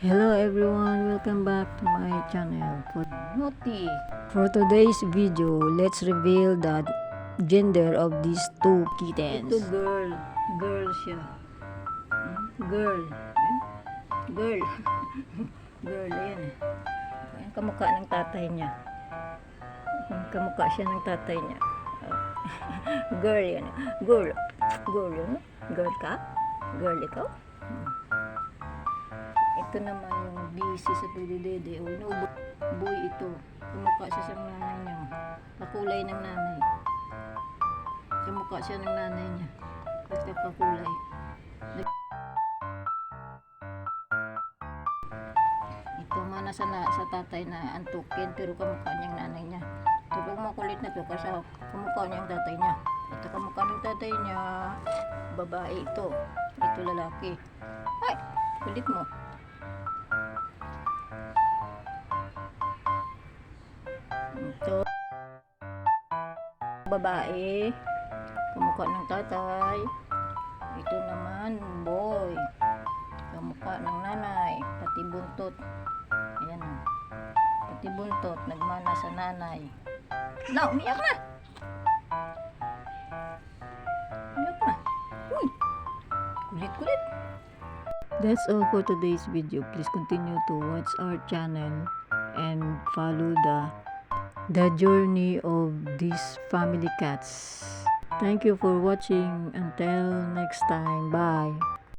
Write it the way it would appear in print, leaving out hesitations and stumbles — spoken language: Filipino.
Hello everyone, welcome back to my channel. Naughty. For today's video, let's reveal the gender of these two kittens. Ito girl. Girl siya. Girl. Girl. Girl, ayan. Ayan, kamukha ng tatay niya. Kamukha siya ng tatay niya. Girl yan. Girl. Girl yun. Girl ka? Girl ikaw? Ito naman yung busy sa pagdidede. O, inuubo. Boy ito. Kumukha siya sa nanay niya. Kakulay ng nanay. Kumukha siya ng nanay niya. Basta kakulay. Ito mana sa tatay na antukin pero kamukha niyang nanay niya. Ito makulit na to kasi kamukha niyang tatay niya. Ito kamukha ng tatay niya. Babae ito. Ito lalaki. Ay! Kulit mo. Ito babae kamukha ng tatay. Ito naman boy kamukha ng nanay, pati buntot. Ayan o, pati buntot nagmana sa nanay. Na, umiyak na. Umiyak na. Uy, kulit. That's all for today's video. Please continue to watch our channel and follow the journey of these family cats. Thank you for watching. Until next time, bye.